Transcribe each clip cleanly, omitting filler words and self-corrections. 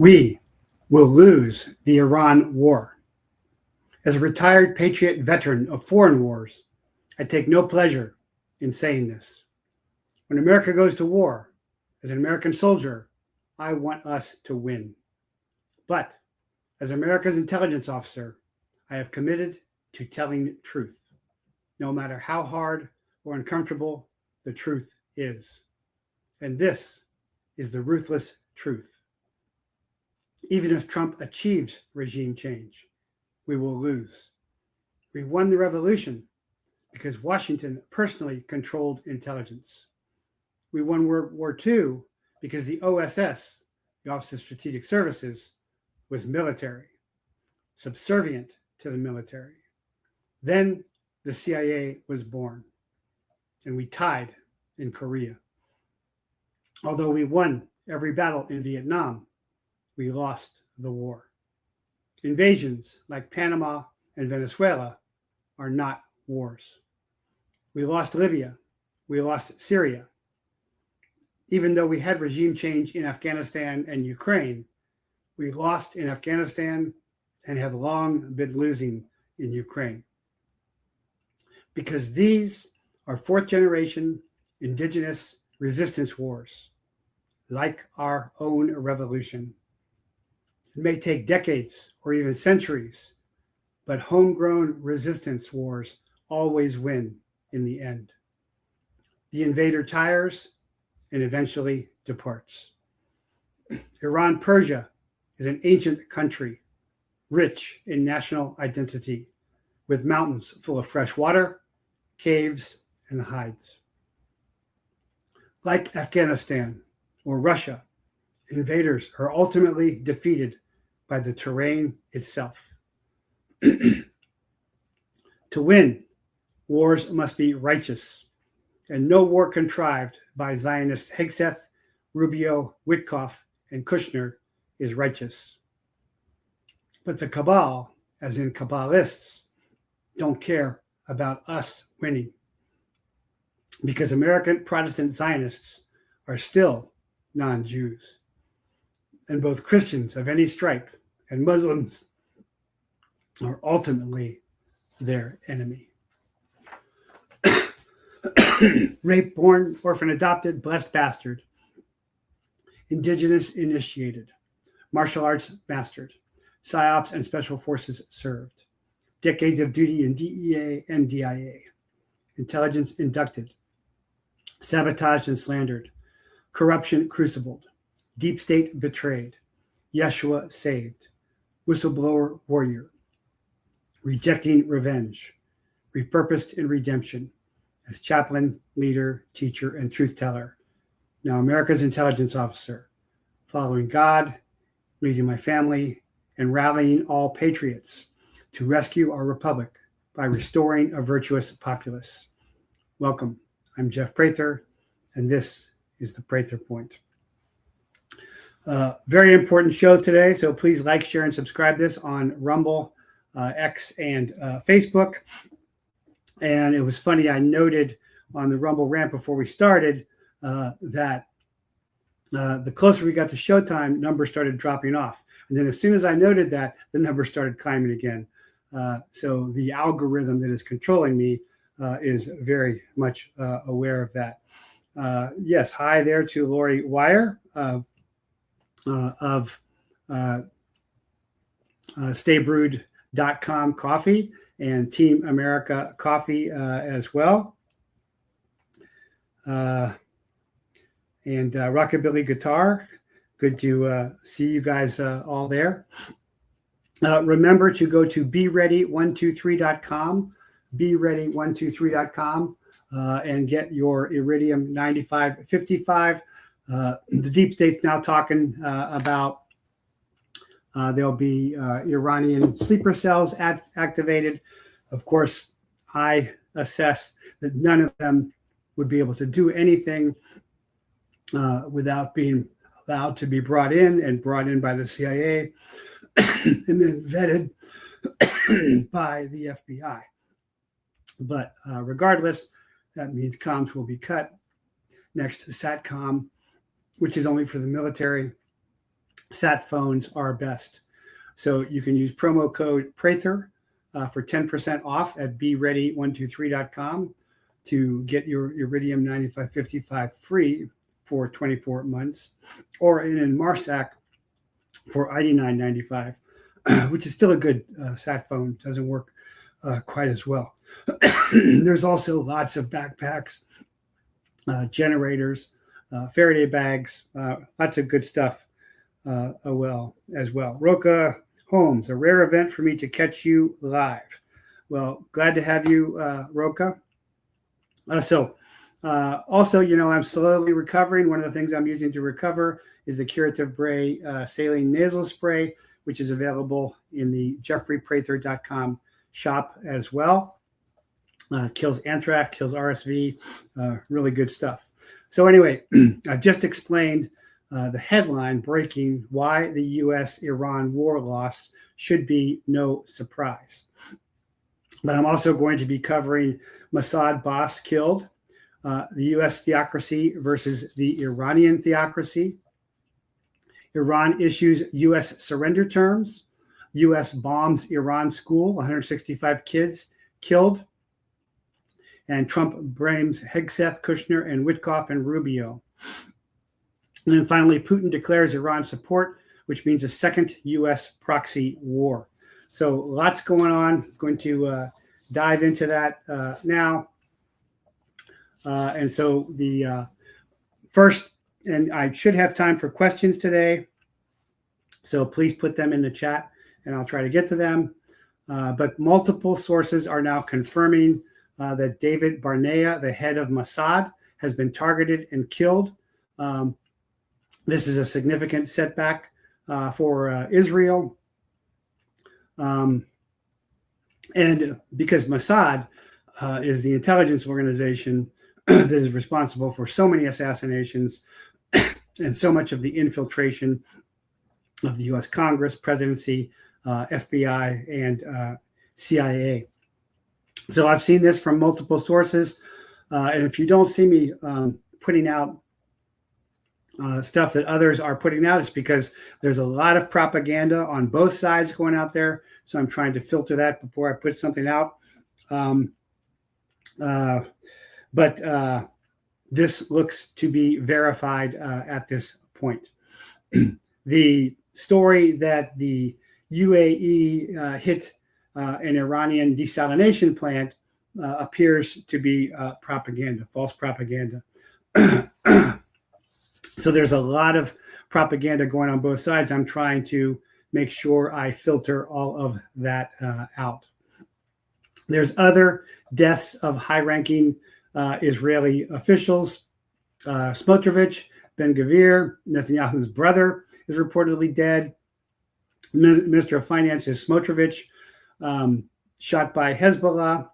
We will lose the Iran war. As a retired patriot veteran of foreign wars, I take no pleasure in saying this. When America goes to war, as an American soldier, I want us to win. But as America's intelligence officer, I have committed to telling truth, no matter how hard or uncomfortable the truth is. And this is the ruthless truth. Even if Trump achieves regime change, we will lose. We won the revolution because Washington personally controlled intelligence. We won World War II because the OSS, the Office of Strategic Services, was military, subservient to the military. Then the CIA was born, and we tied in Korea. Although we won every battle in Vietnam, we lost the war. Invasions like Panama and Venezuela are not wars. We lost Libya. We lost Syria. Even though we had regime change in Afghanistan and Ukraine, we lost in Afghanistan and have long been losing in Ukraine. Because these are fourth generation indigenous resistance wars, like our own revolution. It may take decades or even centuries, but homegrown resistance wars always win in the end. The invader tires and eventually departs. Iran-Persia is an ancient country, rich in national identity, with mountains full of fresh water, caves, and hides. Like Afghanistan or Russia, invaders are ultimately defeated by the terrain itself. To win, wars must be righteous, and no war contrived by Zionist HEGSETH, Rubio, WITKOFF, and KUSHNER is righteous. But the cabal, as in Kabbalists, don't care about us winning, because American Protestant Zionists are still non-Jews, and both Christians of any stripe and Muslims are ultimately their enemy. Rape, born, orphan, adopted, blessed bastard. Indigenous initiated. Martial arts mastered. PSYOPs and special forces served. Decades of duty in DEA and DIA. Intelligence inducted. Sabotaged and slandered. Corruption crucibled. Deep state betrayed. Yeshua saved. Whistleblower warrior. Rejecting revenge. Repurposed in redemption. As chaplain, leader, teacher, and truth teller. Now America's intelligence officer. Following God, leading my family, and rallying all patriots to rescue our republic by restoring a virtuous populace. Welcome. I'm Jeff Prather, and this is the Prather Point. Very important show today, so please like, share, and subscribe this on Rumble, X, and Facebook. And it was funny, I noted on the Rumble rant before we started that the closer we got to showtime, numbers started dropping off. And then as soon as I noted that, the numbers started climbing again. So the algorithm that is controlling me is very much aware of that. Yes, hi there to Lori Wire of StayBrewed.com coffee and Team America coffee as well. And Rockabilly Guitar. Good to see you guys all there. Remember to go to BeReady123.com, BeReady123.com, and get your Iridium 9555. The deep state's now talking about there'll be Iranian sleeper cells activated. Of course, I assess that none of them would be able to do anything without being allowed to be brought in by the CIA and then vetted by the FBI. But regardless, that means comms will be cut. Next, SATCOM, which is only for the military. sat phones are best. So you can use promo code Prather for 10% off at beready123.com to get your Iridium 9555 free for 24 months, or in MARSAC for $89.95, which is still a good sat phone. Doesn't work quite as well. There's also lots of backpacks, generators, Faraday bags, lots of good stuff as well. Roca Holmes, a rare event for me to catch you live. Well, glad to have you, Roca. Also, I'm slowly recovering. One of the things I'm using to recover is the Curative Bray saline nasal spray, which is available in the jeffreyprather.com shop as well. Kills anthrax, kills RSV, really good stuff. So anyway, I've just explained the headline breaking why the U.S.-Iran war loss should be no surprise. But I'm also going to be covering MOSSAD boss killed, the U.S. theocracy versus the Iranian theocracy. Iran issues U.S. surrender terms. U.S. bombs Iran school, 165 kids killed. And Trump blames HEGSETH, Kushner, and WITKOFF and Rubio. And then finally, Putin declares Iran support, which means a second U.S. proxy war. So lots going on. I'm going to dive into that now. And so the first, and I should have time for questions today, so please put them in the chat and I'll try to get to them. But multiple sources are now confirming that David Barnea, the head of MOSSAD, has been targeted and killed. This is a significant setback for Israel. And because MOSSAD is the intelligence organization that is responsible for so many assassinations and so much of the infiltration of the U.S. Congress, presidency, FBI, and CIA. So I've seen this from multiple sources. And if you don't see me putting out stuff that others are putting out, it's because there's a lot of propaganda on both sides going out there. So I'm trying to filter that before I put something out. But this looks to be verified at this point. The story that the UAE hit an Iranian desalination plant appears to be propaganda, false propaganda. So there's a lot of propaganda going on both sides. I'm trying to make sure I filter all of that out. There's other deaths of high-ranking Israeli officials. Smotrich, Ben-Gvir, Netanyahu's brother, is reportedly dead. Minister of Finance is Smotrich, shot by Hezbollah.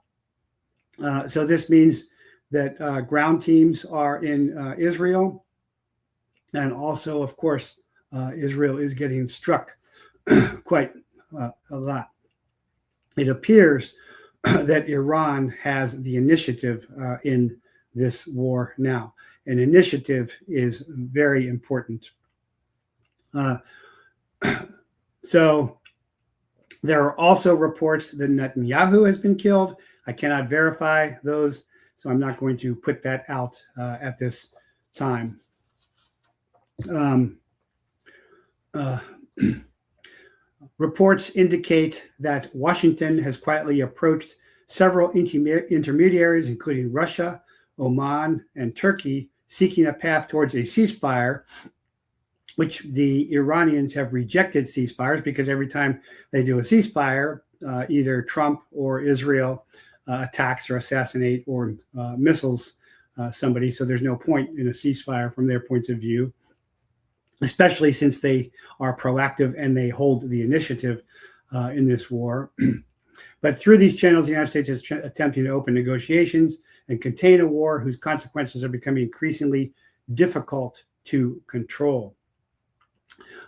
So this means that ground teams are in Israel. And also, of course, Israel is getting struck quite a lot. It appears that Iran has the initiative in this war now. And initiative is very important. So there are also reports that Netanyahu has been killed. I cannot verify those, so I'm not going to put that out at this time. Reports indicate that Washington has quietly approached several intermediaries, including Russia, Oman, and Turkey, seeking a path towards a ceasefire, which the Iranians have rejected ceasefires because every time they do a ceasefire, either Trump or Israel attacks or assassinate or missiles somebody. So there's no point in a ceasefire from their point of view, especially since they are proactive and they hold the initiative in this war. But through these channels, the United States is attempting to open negotiations and contain a war whose consequences are becoming increasingly difficult to control.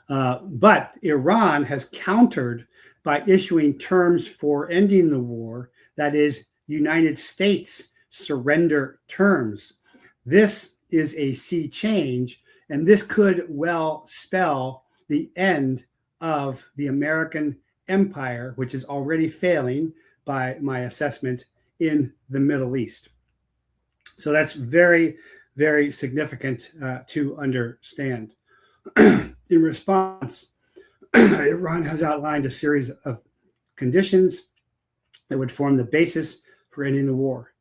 But Iran has countered by issuing terms for ending the war, that is, United States surrender terms. This is a sea change, and this could well spell the end of the American empire, which is already failing by my assessment in the Middle East. So that's very, very significant to understand. In response, Iran has outlined a series of conditions that would form the basis for ending the war.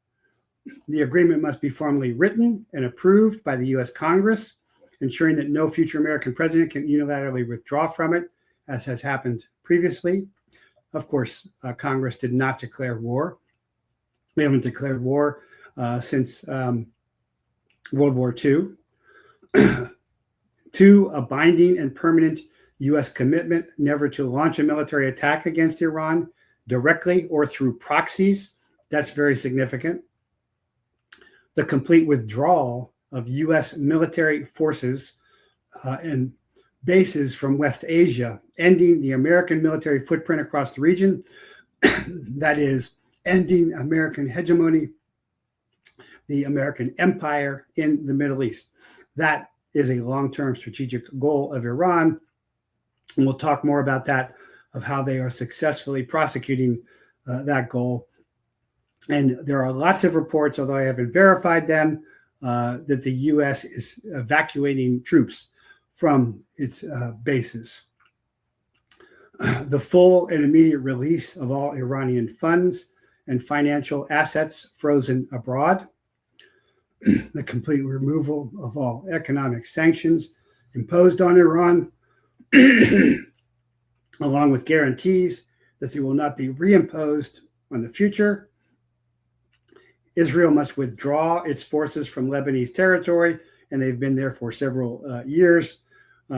The agreement must be formally written and approved by the U.S. Congress, ensuring that no future American president can unilaterally withdraw from it, as has happened previously. Of course, Congress did not declare war. We haven't declared war since World War II. 2, a binding and permanent U.S. commitment never to launch a military attack against Iran directly or through proxies. That's very significant. The complete withdrawal of U.S. military forces and bases from West Asia, ending the American military footprint across the region. That is, ending American hegemony, the American empire in the Middle East. That is a long-term strategic goal of Iran. And we'll talk more about that, of how they are successfully prosecuting that goal. And there are lots of reports, although I haven't verified them, that the U.S. is evacuating troops from its bases. The full and immediate release of all Iranian funds and financial assets frozen abroad. The complete removal of all economic sanctions imposed on Iran, along with guarantees that they will not be reimposed on the future. Israel must withdraw its forces from Lebanese territory, and they've been there for several years.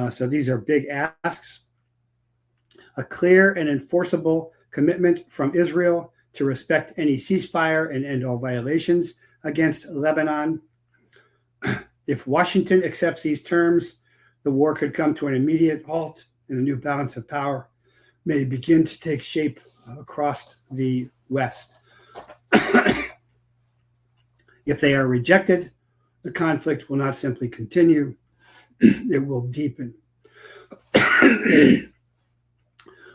So these are big asks. A clear and enforceable commitment from Israel to respect any ceasefire and end all violations against Lebanon. If Washington accepts these terms, the war could come to an immediate halt, and a new balance of power may begin to take shape across the West. If they are rejected, the conflict will not simply continue, it will deepen.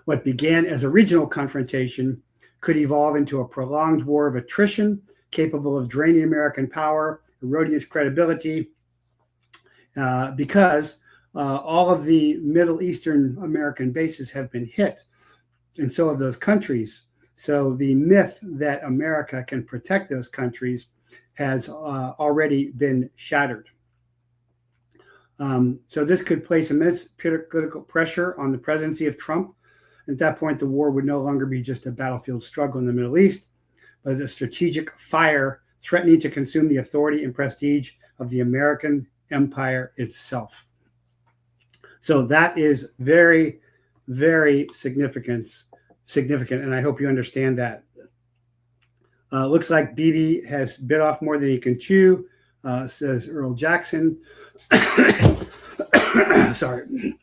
What began as a regional confrontation could evolve into a prolonged war of attrition, capable of draining American power, eroding its credibility, because all of the Middle Eastern American bases have been hit, and so have those countries. So the myth that America can protect those countries has already been shattered. So this could place immense political pressure on the presidency of Trump. At that point, the war would no longer be just a battlefield struggle in the Middle East, but a strategic fire threatening to consume the authority and prestige of the American empire itself. So that is very, very significant, and I hope you understand that. Looks like Bibi has bit off more than he can chew, says Earl Jackson. Sorry.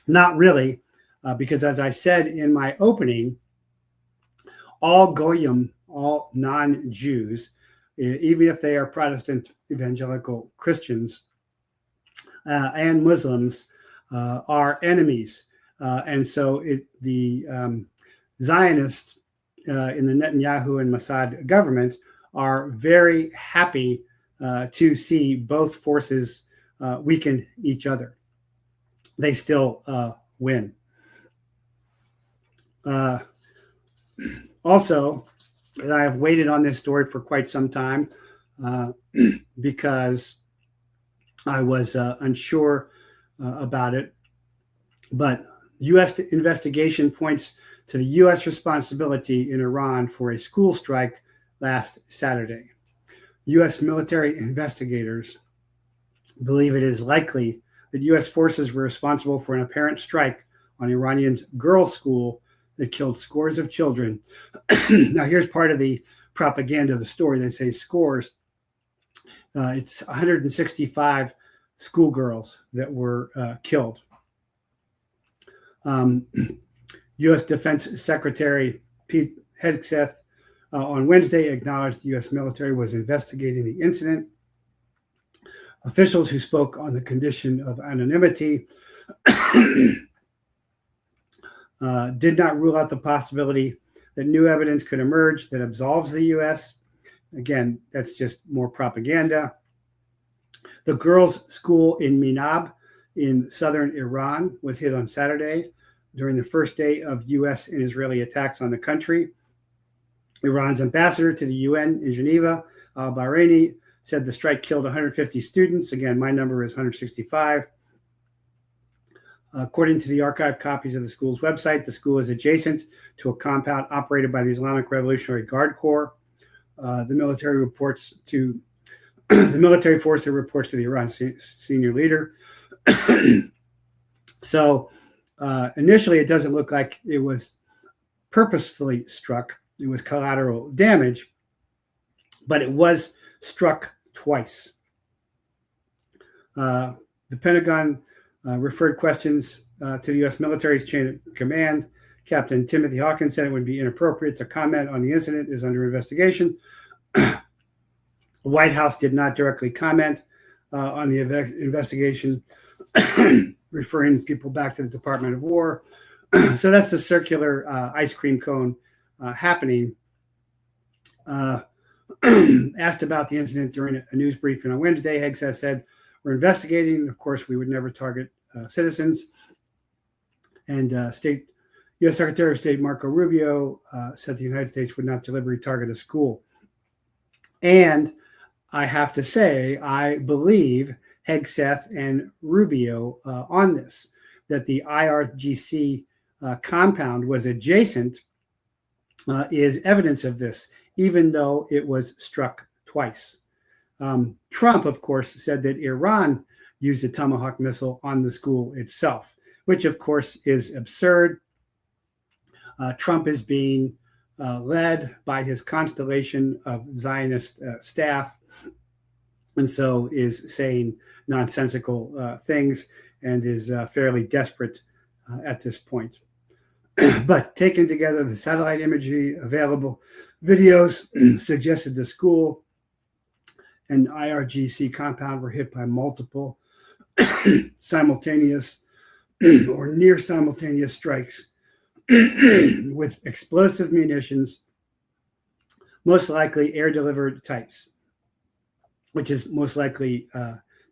Not really, because as I said in my opening, all Goyim, all non-Jews, even if they are Protestant evangelical Christians and Muslims, are enemies. And so the Zionists in the Netanyahu and Mossad government are very happy to see both forces weaken each other. They still win. Also, I have waited on this story for quite some time because I was unsure about it. But U.S. investigation points to the U.S. responsibility in Iran for a school strike last Saturday. U.S. military investigators believe it is likely that U.S. forces were responsible for an apparent strike on Iranian's girls' school that killed scores of children. Now, here's part of the propaganda of the story. They say scores. It's 165 schoolgirls that were killed. U.S. Defense Secretary Pete Hegseth on Wednesday acknowledged the U.S. military was investigating the incident. Officials who spoke on the condition of anonymity did not rule out the possibility that new evidence could emerge that absolves the U.S. Again, that's just more propaganda. The girls' school in Minab in southern Iran was hit on Saturday during the first day of U.S. and Israeli attacks on the country. Iran's ambassador to the UN in Geneva, al-Bahraini, said the strike killed 150 students. Again, my number is 165. According to the archived copies of the school's website, the school is adjacent to a compound operated by the Islamic Revolutionary Guard Corps. The military reports to the military force that reports to the Iran senior leader. So initially, it doesn't look like it was purposefully struck. It was collateral damage, but it was struck twice. The Pentagon referred questions to the U.S. military's chain of command. Captain Timothy Hawkins said it would be inappropriate to comment on the incident is under investigation. The White House did not directly comment on the investigation, referring people back to the Department of War. So that's the circular ice cream cone happening. Asked about the incident during a news briefing on Wednesday, HEGSETH said, "We're investigating. Of course, we would never target citizens." And U.S. Secretary of State Marco Rubio said the United States would not deliberately target a school. And I have to say, I believe HEGSETH and Rubio on this, that the IRGC compound was adjacent is evidence of this, even though it was struck twice. Trump, of course, said that Iran used a Tomahawk missile on the school itself, which, of course, is absurd. Trump is being led by his constellation of Zionist staff, and so is saying nonsensical things and is fairly desperate at this point. But taken together, the satellite imagery, available videos suggested the school and IRGC compound were hit by multiple simultaneous or near simultaneous strikes with explosive munitions, most likely air-delivered types, which is most likely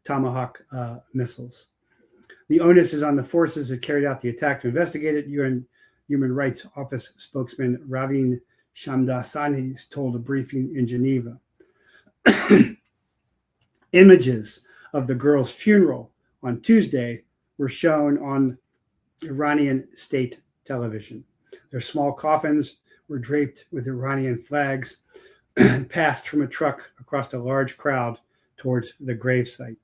Tomahawk missiles. The onus is on the forces that carried out the attack to investigate it. UN Human Rights Office spokesman Ravin Shamdasani told a briefing in Geneva. Images of the girl's funeral on Tuesday were shown on Iranian state television. Their small coffins were draped with Iranian flags and passed from a truck across a large crowd towards the gravesite.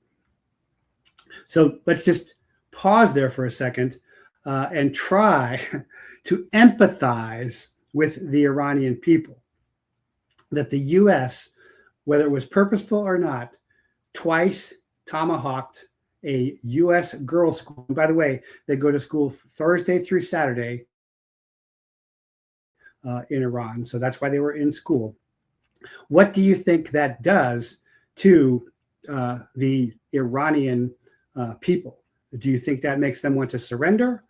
So let's just pause there for a second and try to empathize with the Iranian people. That the U.S., whether it was purposeful or not, twice tomahawked a U.S. girls' school. By the way, they go to school Thursday through Saturday in Iran, so that's why they were in school. What do you think that does to the Iranian people? Do you think that makes them want to surrender,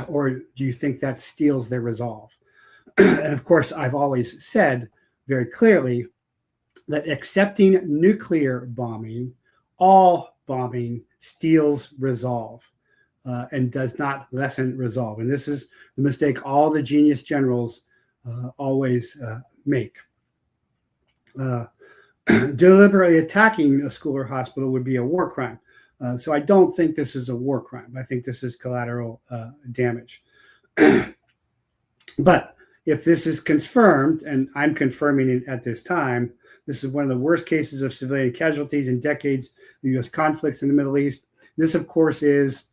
or do you think that steals their resolve? And of course, I've always said very clearly that accepting nuclear bombing, all bombing, steals resolve and does not lessen resolve. And this is the mistake all the genius generals always make. Deliberately attacking a school or hospital would be a war crime. So I don't think this is a war crime. I think this is collateral damage. But if this is confirmed, and I'm confirming it at this time, this is one of the worst cases of civilian casualties in decades of U.S. conflicts in the Middle East. This, of course, is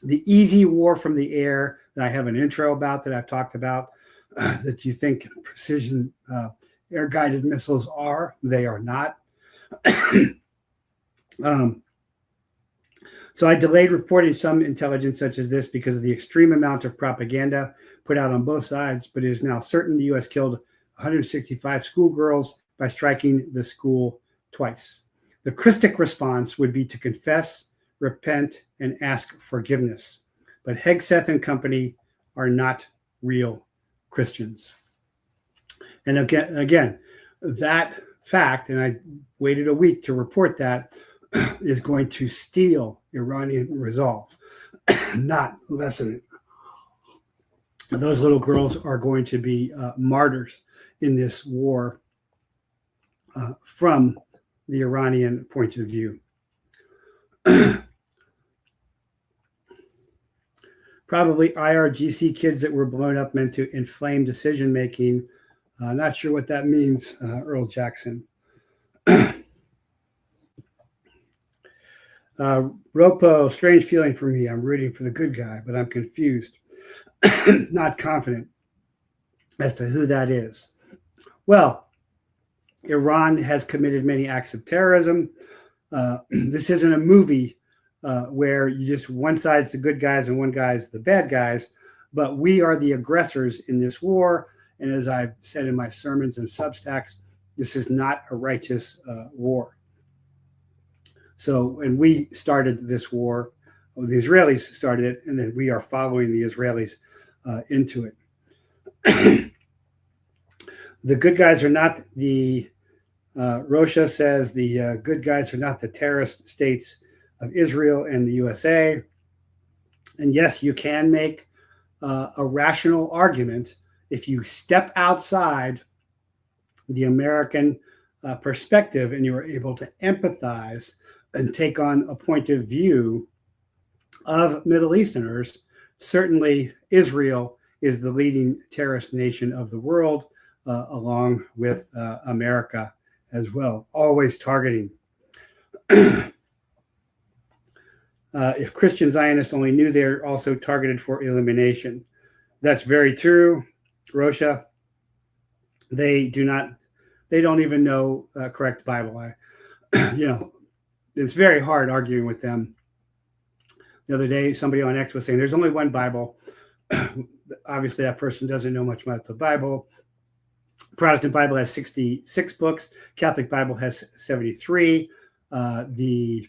the easy war from the air that I have an intro about, that I've talked about, that you think precision air-guided missiles are. They are not. So I delayed reporting some intelligence such as this because of the extreme amount of propaganda put out on both sides, but it is now certain the U.S. killed 165 schoolgirls by striking the school twice. The Christic response would be to confess, repent, and ask forgiveness. But HEGSETH and company are not real Christians. And again, that fact, and I waited a week to report that, is going to steal Iranian resolve, not lessen it. And those little girls are going to be martyrs in this war from the Iranian point of view. Probably IRGC kids that were blown up meant to inflame decision making. Not sure what that means, Earl Jackson. Ropo, strange feeling for me. I'm rooting for the good guy, but I'm confused, not confident as to who that is. Well, Iran has committed many acts of terrorism. This isn't a movie where you just one side's the good guys and one guy's the bad guys, but we are the aggressors in this war. And as I've said in my sermons and Substacks, this is not a righteous war. So, and we started this war, the Israelis started it, and then we are following the Israelis into it. The good guys are not the, Rocha says the good guys are not the terrorist states of Israel and the USA. And yes, you can make a rational argument if you step outside the American perspective and you are able to empathize and take on a point of view of Middle Easterners. Certainly, Israel is the leading terrorist nation of the world, along with America as well, always targeting. If Christian Zionists only knew they're also targeted for elimination. That's very true, Rocha. They don't even know correct Bible. It's very hard arguing with them. The other day, somebody on X was saying there's only one Bible. Obviously, that person doesn't know much about the Bible. Protestant Bible has 66 books. Catholic Bible has 73. The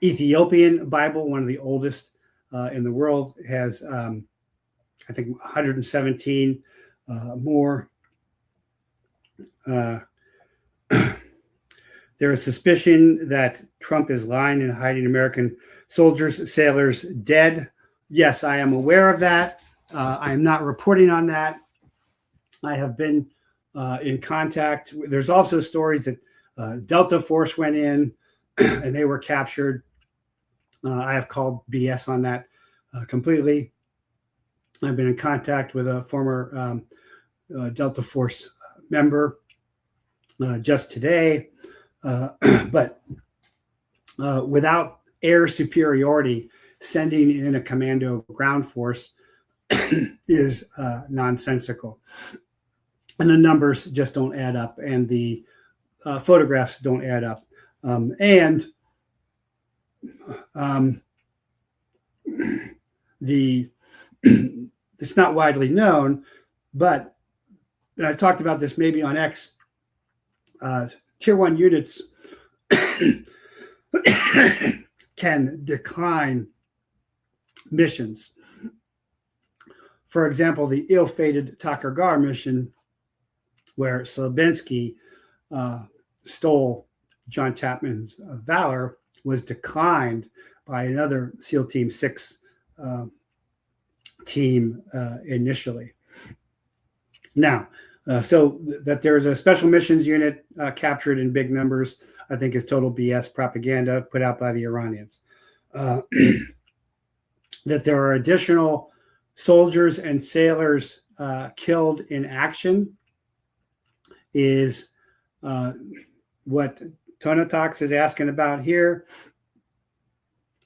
Ethiopian Bible, one of the oldest in the world, has, I think, 117 more. There is suspicion that Trump is lying and hiding American soldiers, sailors dead. Yes, I am aware of that. I am not reporting on that. I have been in contact. There's also stories that Delta Force went in and they were captured. I have called BS on that completely. I've been in contact with a former Delta Force member just today. But without air superiority, sending in a commando ground force is nonsensical. And the numbers just don't add up, and the photographs don't add up. It's not widely known, but I talked about this maybe on X. Tier 1 units can decline missions. For example, the ill-fated Takur Ghar mission, where Slabensky stole John Chapman's valor, was declined by another SEAL Team 6 team initially. Now, so that there is a special missions unit captured in big numbers, I think is total BS propaganda put out by the Iranians. That there are additional soldiers and sailors killed in action is what Tonatox is asking about here.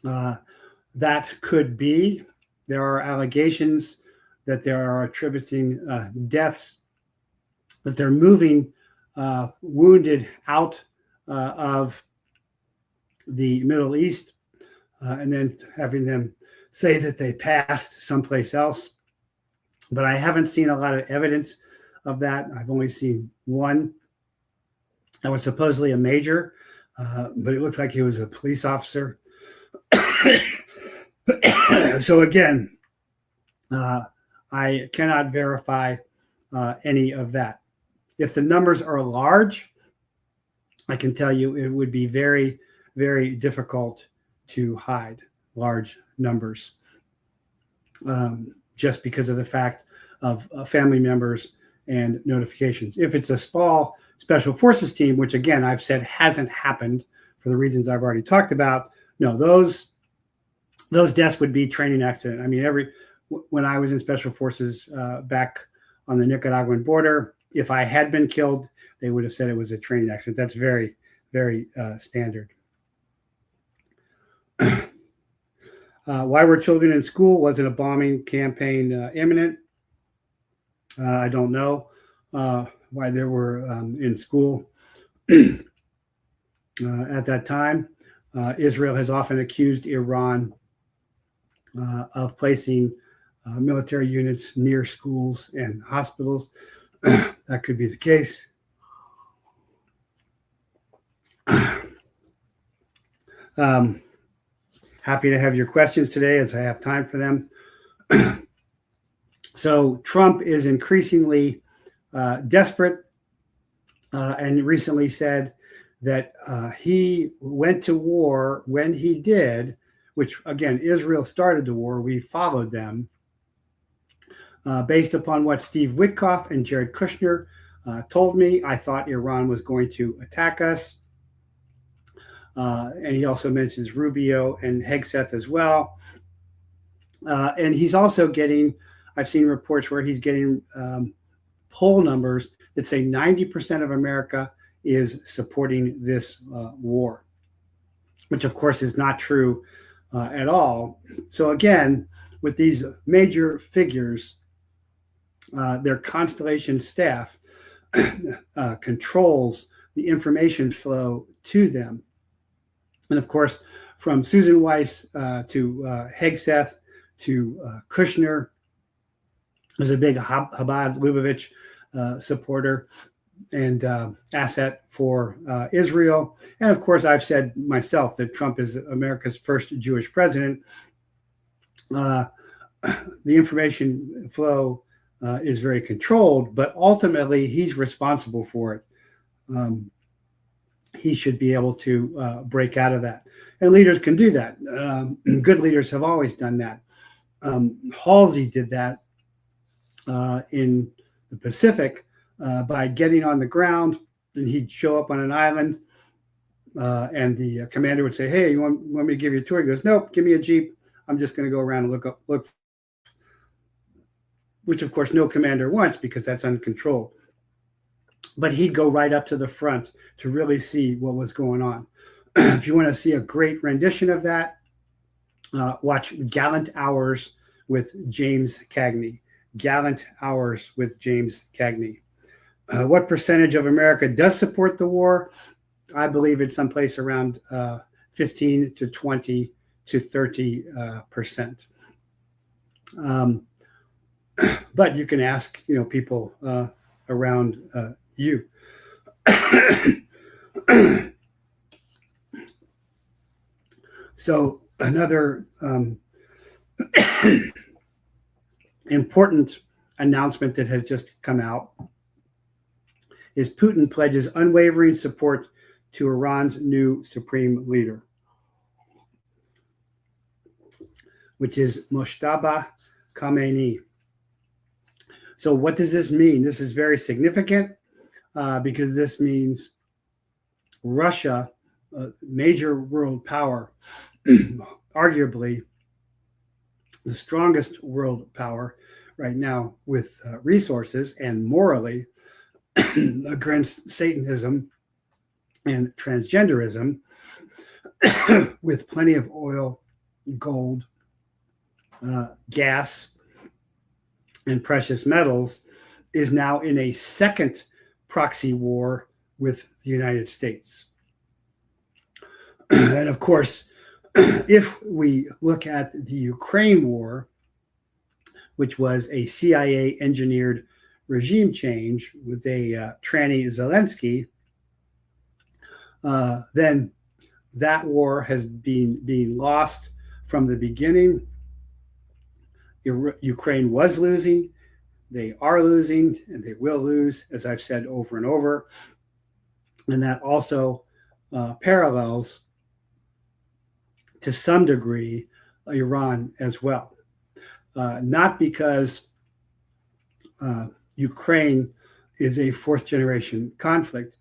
That could be. There are allegations that there are attributing deaths, that they're moving wounded out of the Middle East and then having them say that they passed someplace else. But I haven't seen a lot of evidence of that. I've only seen one that was supposedly a major, but it looked like he was a police officer. So again, I cannot verify any of that. If the numbers are large, I can tell you it would be very, very difficult to hide large numbers, just because of the fact of family members and notifications. If it's a small special forces team, which again I've said hasn't happened for the reasons I've already talked about, no, those deaths would be training accident. I mean, when I was in special forces back on the Nicaraguan border, if I had been killed, they would have said it was a training accident. That's very, very standard. Why were children in school? Wasn't a bombing campaign imminent? I don't know why they were in school at that time. Israel has often accused Iran of placing military units near schools and hospitals. That could be the case. Happy to have your questions today as I have time for them. So Trump is increasingly desperate and recently said that he went to war when he did, which again, Israel started the war, we followed them, based upon what Steve Witkoff and Jared Kushner told me. I thought Iran was going to attack us. And he also mentions Rubio and HEGSETH as well. And he's also getting, I've seen reports where he's getting poll numbers that say 90% of America is supporting this war, which of course is not true at all. So again, with these major figures, their Constellation staff controls the information flow to them. And of course, from Susan Weiss to HEGSETH to Kushner, was a big Chabad Lubavitch supporter and asset for Israel. And of course, I've said myself that Trump is America's first Jewish president. The information flow is very controlled, but ultimately he's responsible for it. He should be able to break out of that. And leaders can do that. Good leaders have always done that. Halsey did that in the Pacific by getting on the ground, and he'd show up on an island, and the commander would say, "Hey, you want me to give you a tour?" He goes, "Nope, give me a Jeep. I'm just going to go around and look," which of course no commander wants because that's uncontrolled. But he'd go right up to the front to really see what was going on. If you want to see a great rendition of that, watch Gallant Hours with James Cagney. Gallant Hours with James Cagney. What percentage of America does support the war? I believe it's someplace around 15 to 20 to 30%. But you can ask, people around you. So another important announcement that has just come out is Putin pledges unwavering support to Iran's new supreme leader, which is Mojtaba Khamenei. So what does this mean? This is very significant because this means Russia, a major world power, arguably the strongest world power right now with resources and morally against Satanism and transgenderism, with plenty of oil, gold, gas, and precious metals, is now in a second proxy war with the United States. And of course, if we look at the Ukraine war, which was a CIA engineered regime change with a tranny Zelensky, then that war has been lost from the beginning. Ukraine was losing, they are losing, and they will lose, as I've said over and over. And that also parallels, to some degree, Iran as well. Not because Ukraine is a fourth generation conflict.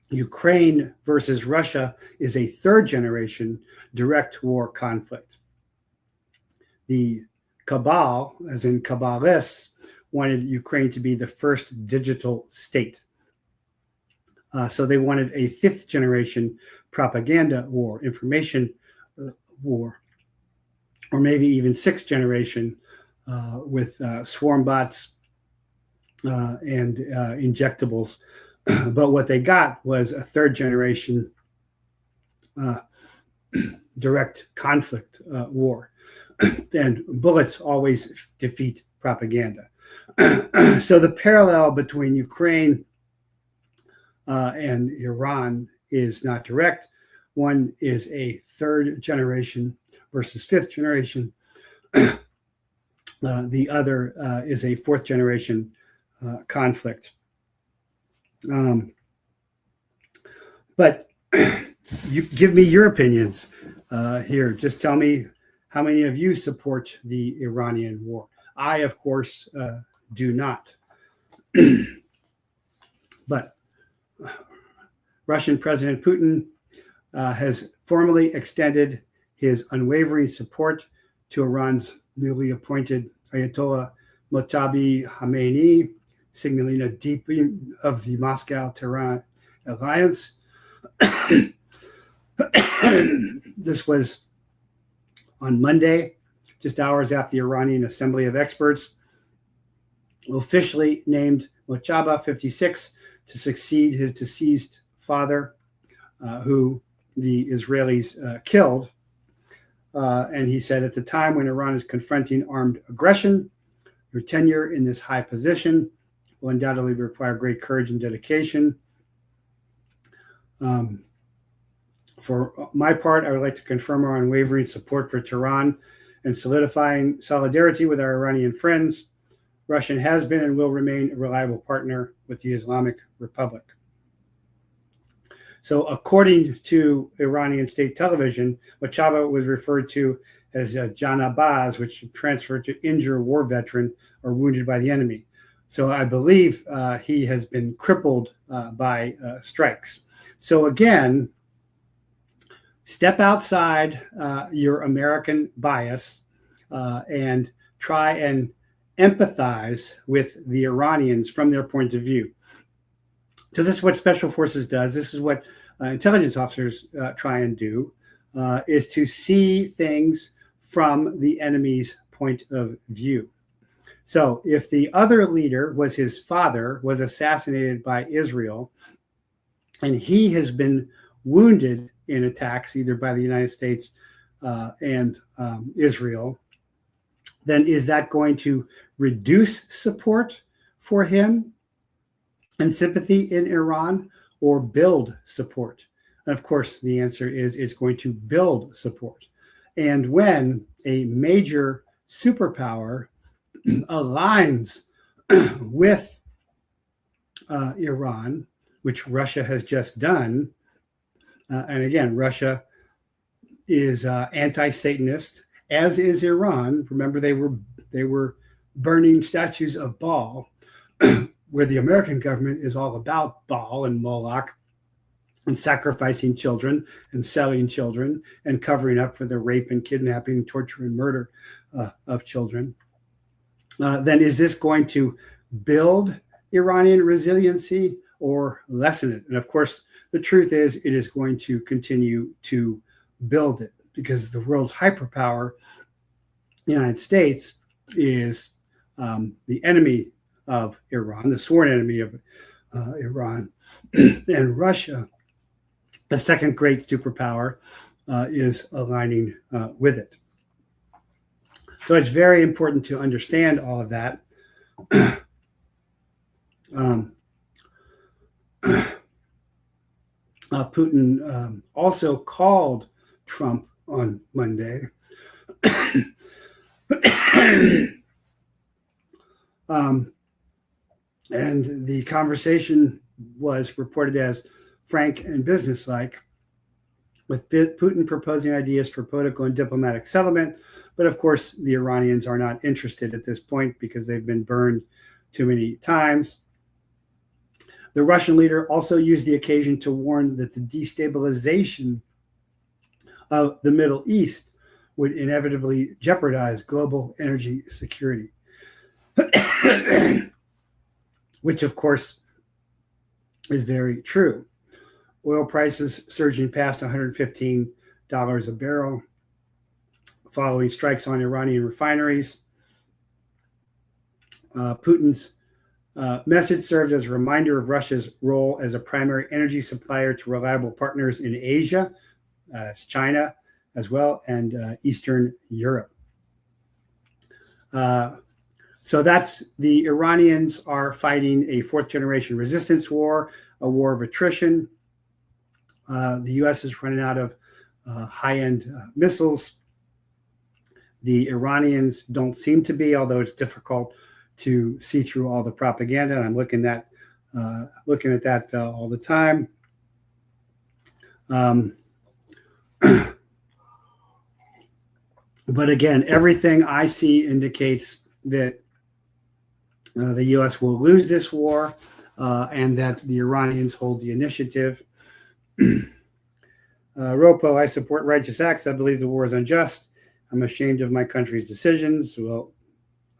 Ukraine versus Russia is a third generation direct war conflict. The cabal, as in Kabbalists, wanted Ukraine to be the first digital state. So they wanted a fifth generation propaganda war, information war, or maybe even sixth generation with swarm bots and injectables. But what they got was a third generation direct conflict war. And bullets always defeat propaganda. So the parallel between Ukraine and Iran is not direct. One is a third generation versus fifth generation. The other is a fourth generation conflict. But you give me your opinions here. Just tell me how many of you support the Iranian war. I, of course, do not. But Russian President Putin has formally extended his unwavering support to Iran's newly appointed Ayatollah Mojtaba Khamenei, signaling a deepening of the Moscow-Tehran alliance. This was on Monday, just hours after the Iranian Assembly of Experts officially named Mojtaba 56 to succeed his deceased father, who the Israelis killed. And he said, at the time when Iran is confronting armed aggression, your tenure in this high position will undoubtedly require great courage and dedication. For my part, I would like to confirm our unwavering support for Tehran and solidifying solidarity with our Iranian friends. Russia has been and will remain a reliable partner with the Islamic Republic. So according to Iranian state television, Mojtaba was referred to as Janabaz, which transferred to injured war veteran or wounded by the enemy. So I believe he has been crippled by strikes. So again, step outside your American bias and try and empathize with the Iranians from their point of view. So this is what Special Forces does. This is what intelligence officers try and do, is to see things from the enemy's point of view. So if the other leader was his father, was assassinated by Israel, and he has been wounded in attacks either by the United States and Israel, then is that going to reduce support for him and sympathy in Iran, or build support? And of course, the answer is it's going to build support. And when a major superpower aligns with Iran, which Russia has just done, and again, Russia is anti-Satanist, as is Iran. Remember, they were burning statues of Baal, where the American government is all about Baal and Moloch and sacrificing children and selling children and covering up for the rape and kidnapping, torture and murder of children. Then is this going to build Iranian resiliency or lessen it? And of course, the truth is it is going to continue to build it, because the world's hyperpower, the United States, is the enemy of Iran, the sworn enemy of Iran. And Russia, the second great superpower, is aligning with it. So it's very important to understand all of that. Putin also called Trump on Monday. And the conversation was reported as frank and businesslike, with Putin proposing ideas for political and diplomatic settlement. But of course, the Iranians are not interested at this point because they've been burned too many times. The Russian leader also used the occasion to warn that the destabilization of the Middle East would inevitably jeopardize global energy security, which of course is very true. Oil prices surging past $115 a barrel following strikes on Iranian refineries. Putin's message served as a reminder of Russia's role as a primary energy supplier to reliable partners in Asia, China as well, and Eastern Europe. So that's the Iranians are fighting a fourth generation resistance war, a war of attrition. The U.S. is running out of high-end missiles. The Iranians don't seem to be, although it's difficult to see through all the propaganda. And I'm looking at that all the time. But again, everything I see indicates that the U.S. will lose this war and that the Iranians hold the initiative. Ropo, I support righteous acts. I believe the war is unjust. I'm ashamed of my country's decisions. Well,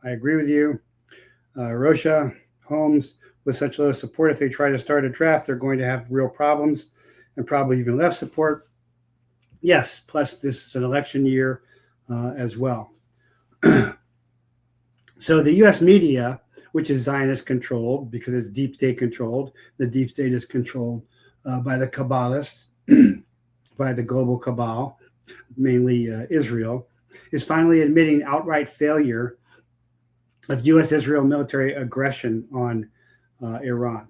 I agree with you. Rosha, Holmes, with such low support, if they try to start a draft, they're going to have real problems and probably even less support. Yes, plus this is an election year as well. So the U.S. media, which is Zionist controlled because it's deep state controlled, the deep state is controlled by the Kabbalists, by the global cabal, mainly Israel, is finally admitting outright failure of U.S.-Israel military aggression on Iran.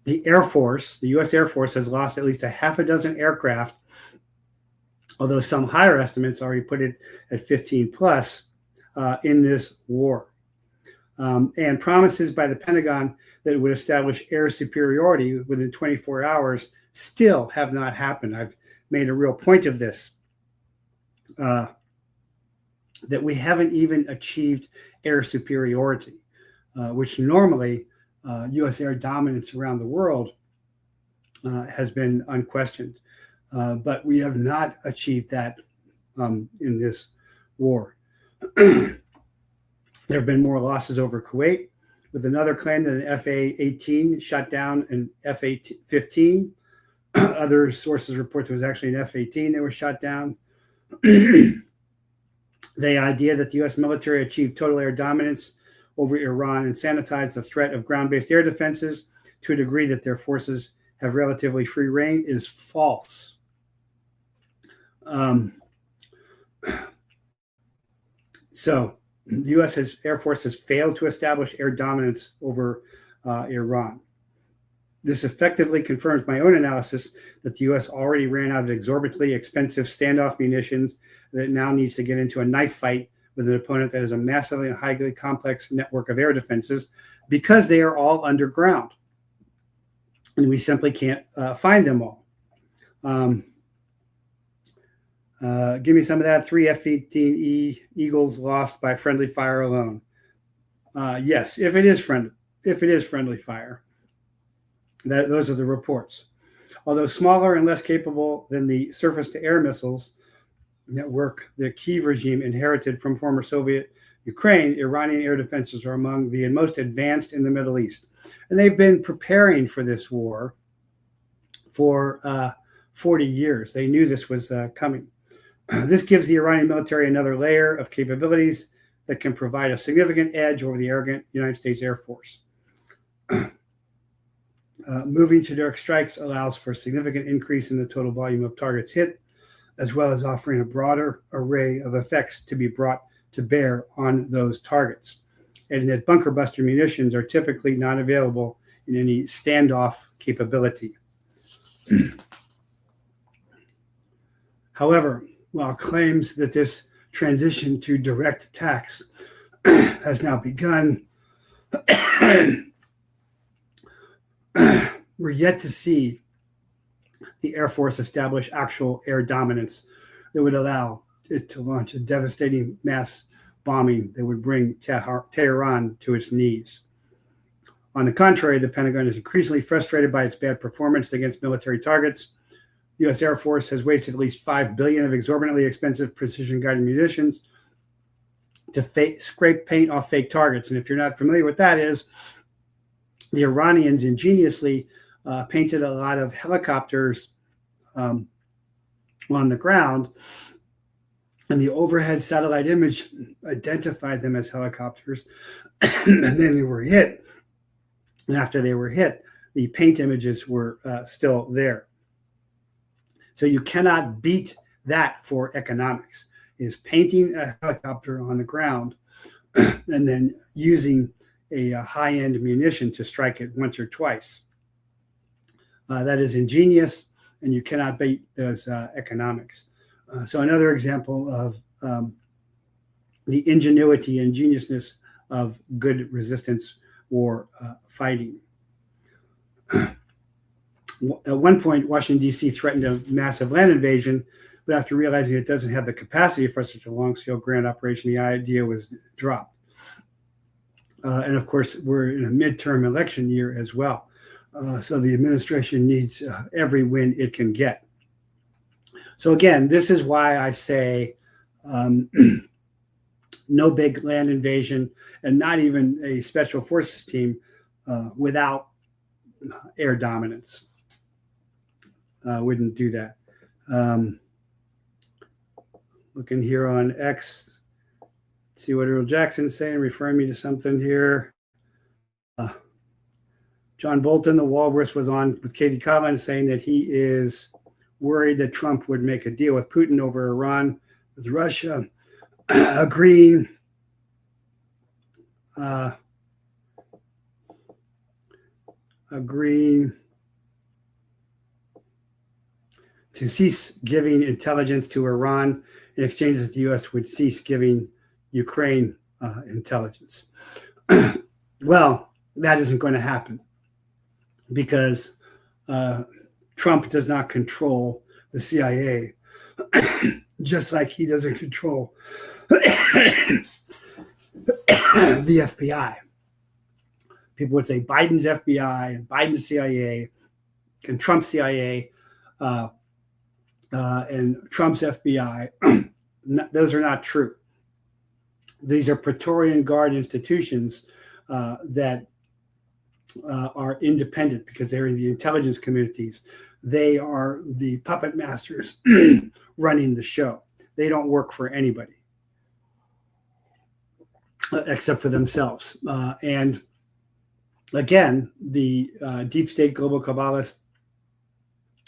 The Air Force, the U.S. Air Force, has lost at least a half a dozen aircraft, although some higher estimates already put it at 15 plus in this war. And promises by the Pentagon that it would establish air superiority within 24 hours still have not happened. I've made a real point of this, that we haven't even achieved air superiority, which normally U.S. air dominance around the world has been unquestioned. But we have not achieved that in this war. There have been more losses over Kuwait, with another claim that an F-A-18 shot down an F-15. Other sources report there was actually an F-18 that was shot down. The idea that the U.S. military achieved total air dominance over Iran and sanitized the threat of ground-based air defenses to a degree that their forces have relatively free reign is false. So the U.S. Air Force has failed to establish air dominance over Iran. This effectively confirms my own analysis that the U.S. already ran out of exorbitantly expensive standoff munitions that it now needs to get into a knife fight with an opponent that has a massively and highly complex network of air defenses because they are all underground. And we simply can't find them all. Give me some of that. 3 F-15E Eagles lost by friendly fire alone. Yes, if it is friendly fire. Those are the reports. Although smaller and less capable than the surface-to-air missiles network the Kiev regime inherited from former Soviet Ukraine, Iranian air defenses are among the most advanced in the Middle East. And they've been preparing for this war for 40 years. They knew this was coming. This gives the Iranian military another layer of capabilities that can provide a significant edge over the arrogant United States Air Force. Moving to direct strikes allows for a significant increase in the total volume of targets hit, as well as offering a broader array of effects to be brought to bear on those targets. And that bunker buster munitions are typically not available in any standoff capability. However, while claims that this transition to direct attacks has now begun, we're yet to see the Air Force establish actual air dominance that would allow it to launch a devastating mass bombing that would bring Tehran to its knees. On the contrary, the Pentagon is increasingly frustrated by its bad performance against military targets. The U.S. Air Force has wasted at least $5 billion of exorbitantly expensive precision-guided munitions to scrape paint off fake targets. And if you're not familiar with that is, the Iranians ingeniously painted a lot of helicopters on the ground, and the overhead satellite image identified them as helicopters, and then they were hit. And after they were hit, the paint images were still there. So you cannot beat that for economics, is painting a helicopter on the ground and then using a high-end munition to strike it once or twice. That is ingenious, and you cannot beat those economics. So another example of the ingenuity and ingeniousness of good resistance war fighting. At one point, Washington, D.C. threatened a massive land invasion, but after realizing it doesn't have the capacity for such a long-scale grand operation, the idea was dropped. And of course, we're in a midterm election year as well. So the administration needs every win it can get. So again, this is why I say no big land invasion and not even a special forces team without air dominance. Wouldn't do that. Looking here on X, see what Earl Jackson's saying, referring me to something here. John Bolton, the Walrus, was on with Katie Collins saying that he is worried that Trump would make a deal with Putin over Iran, with Russia agreeing to cease giving intelligence to Iran in exchange that the U.S. would cease giving Ukraine intelligence. Well, that isn't going to happen because Trump does not control the CIA, just like he doesn't control the FBI. People would say Biden's FBI and Biden's CIA and Trump's CIA and Trump's FBI. Those are not true. These are Praetorian Guard institutions that are independent because they're in the intelligence communities. They are the puppet masters running the show. They don't work for anybody except for themselves. And again, the deep state global Kabbalists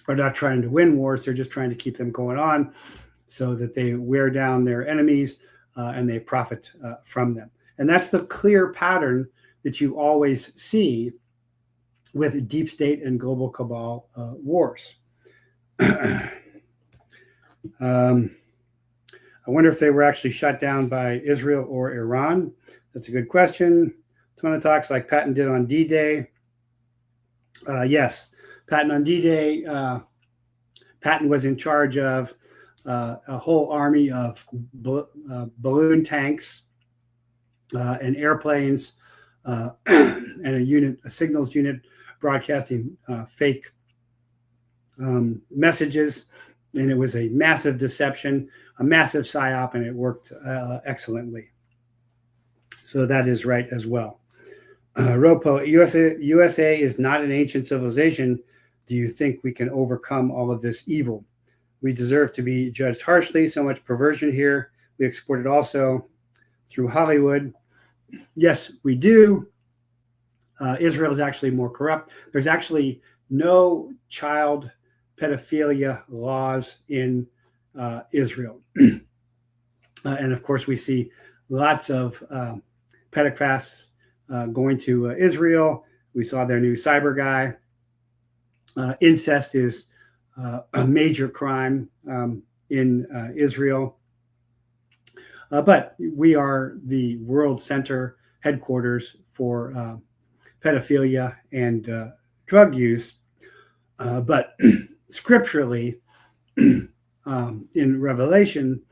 are not trying to win wars. They're just trying to keep them going on so that they wear down their enemies and they profit from them. And that's the clear pattern that you always see with deep state and global cabal wars. I wonder if they were actually shut down by Israel or Iran. That's a good question. Ton of talks like Patton did on D-Day. Yes, Patton on D-Day. Patton was in charge of a whole army of balloon tanks and airplanes and a signals unit broadcasting fake messages. And it was a massive deception, a massive psyop, and it worked excellently. So that is right as well. Ropo, USA is not an ancient civilization. Do you think we can overcome all of this evil? We deserve to be judged harshly. So much perversion here. We export it also through Hollywood. Yes, we do. Israel is actually more corrupt. There's actually no child pedophilia laws in Israel. And of course, we see lots of pedophiles going to Israel. We saw their new cyber guy. Incest is a major crime in Israel. But we are the world center headquarters for pedophilia and drug use. But scripturally, in Revelation,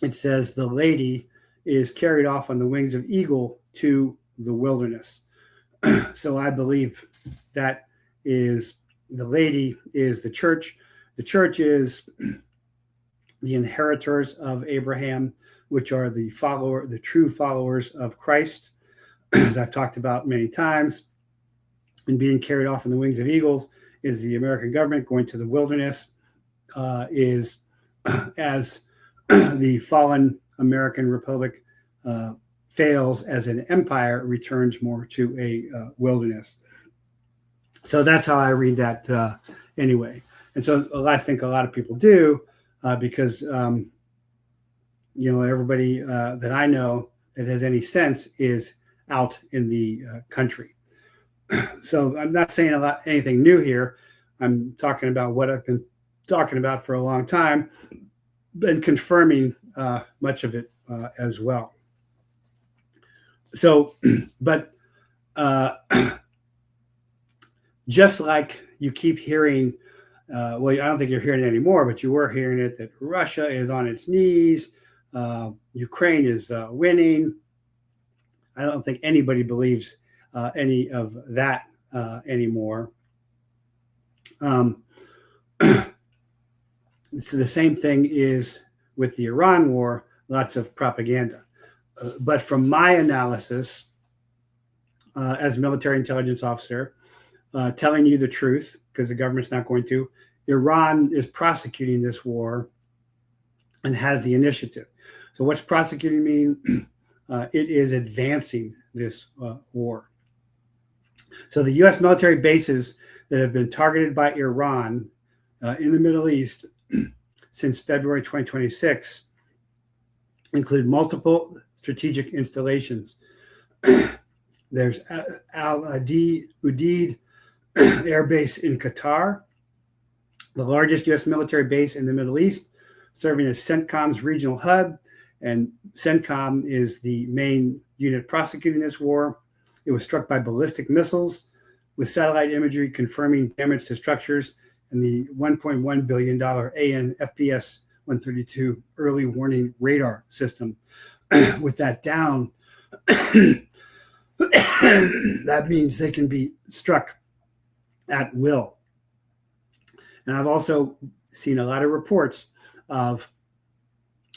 it says the lady is carried off on the wings of eagle to the wilderness. So I believe that is the lady is the church. The church is the inheritors of Abraham, which are the true followers of Christ, as I've talked about many times. And being carried off on the wings of eagles is the American government. Going to the wilderness is as the fallen American Republic fails as an empire, returns more to a wilderness. So that's how I read that anyway. And so I think a lot of people do because, everybody that I know that has any sense is out in the country. So I'm not saying anything new here. I'm talking about what I've been talking about for a long time and confirming much of it as well. So, but just like you keep hearing, well, I don't think you're hearing it anymore, but you were hearing it, that Russia is on its knees, Ukraine is winning. I don't think anybody believes any of that anymore. So the same thing is with the Iran war, lots of propaganda. But from my analysis as a military intelligence officer, telling you the truth, because the government's not going to, Iran is prosecuting this war and has the initiative. So what's prosecuting mean? It is advancing this war. So the U.S. military bases that have been targeted by Iran in the Middle East since February 2026 include multiple strategic installations. There's Al Udeid Air Base in Qatar, the largest U.S. military base in the Middle East, serving as CENTCOM's regional hub. And CENTCOM is the main unit prosecuting this war. It was struck by ballistic missiles with satellite imagery confirming damage to structures and the $1.1 billion AN/FPS 132 early warning radar system. With that down, that means they can be struck at will. And I've also seen a lot of reports of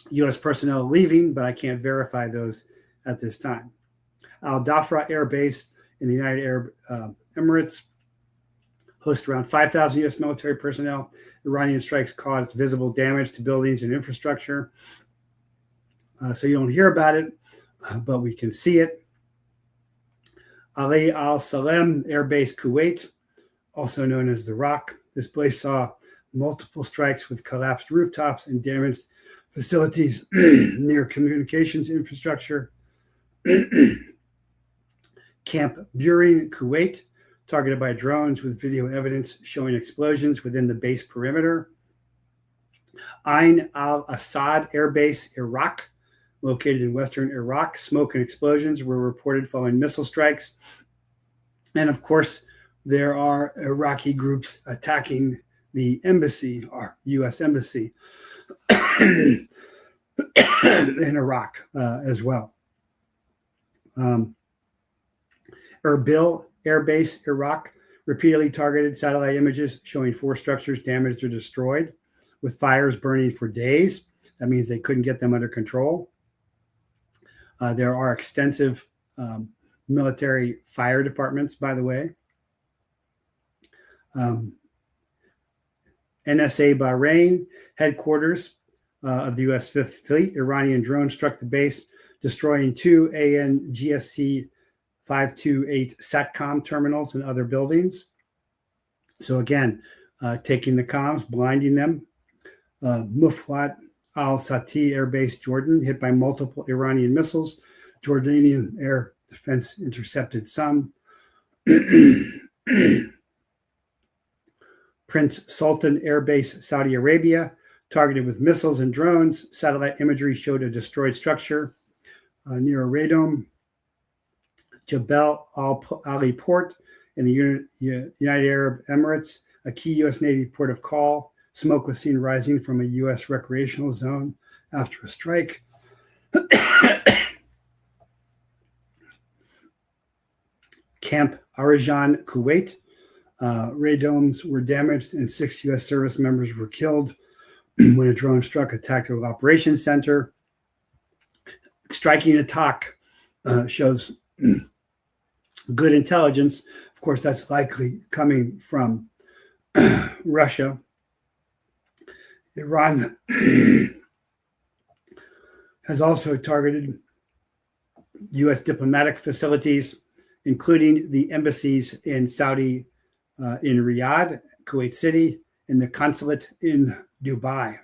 U.S. personnel leaving, but I can't verify those at this time. Al Dhafra Air Base in the United Arab Emirates hosts around 5,000 U.S. military personnel. Iranian strikes caused visible damage to buildings and infrastructure. So you don't hear about it, but we can see it. Ali Al Salem Air Base, Kuwait, also known as the Rock. This place saw multiple strikes with collapsed rooftops and damaged facilities near communications infrastructure. Camp Burin, Kuwait, targeted by drones with video evidence showing explosions within the base perimeter. Ain al-Assad Air Base, Iraq, located in western Iraq. Smoke and explosions were reported following missile strikes. And of course, there are Iraqi groups attacking the embassy, our U.S. embassy, in Iraq as well. Erbil Air Base, Iraq, repeatedly targeted satellite images showing 4 structures damaged or destroyed with fires burning for days. That means they couldn't get them under control. There are extensive military fire departments, by the way. NSA Bahrain, headquarters of the U.S. Fifth Fleet, Iranian drones struck the base, destroying 2 ANGSC 528 SATCOM terminals and other buildings. So again, taking the comms, blinding them. Mufwat al-Sati Air Base, Jordan, hit by multiple Iranian missiles. Jordanian air defense intercepted some. Prince Sultan Air Base, Saudi Arabia, targeted with missiles and drones. Satellite imagery showed a destroyed structure near a radome. Jebel Ali Port in the United Arab Emirates, a key U.S. Navy port of call. Smoke was seen rising from a U.S. recreational zone after a strike. Camp Arajan, Kuwait. Radomes were damaged and 6 U.S. service members were killed when a drone struck a tactical operations center. Striking attack shows good intelligence. Of course, that's likely coming from Russia. Iran has also targeted U.S. diplomatic facilities, including the embassies in Saudi, in Riyadh, Kuwait City, and the consulate in Dubai.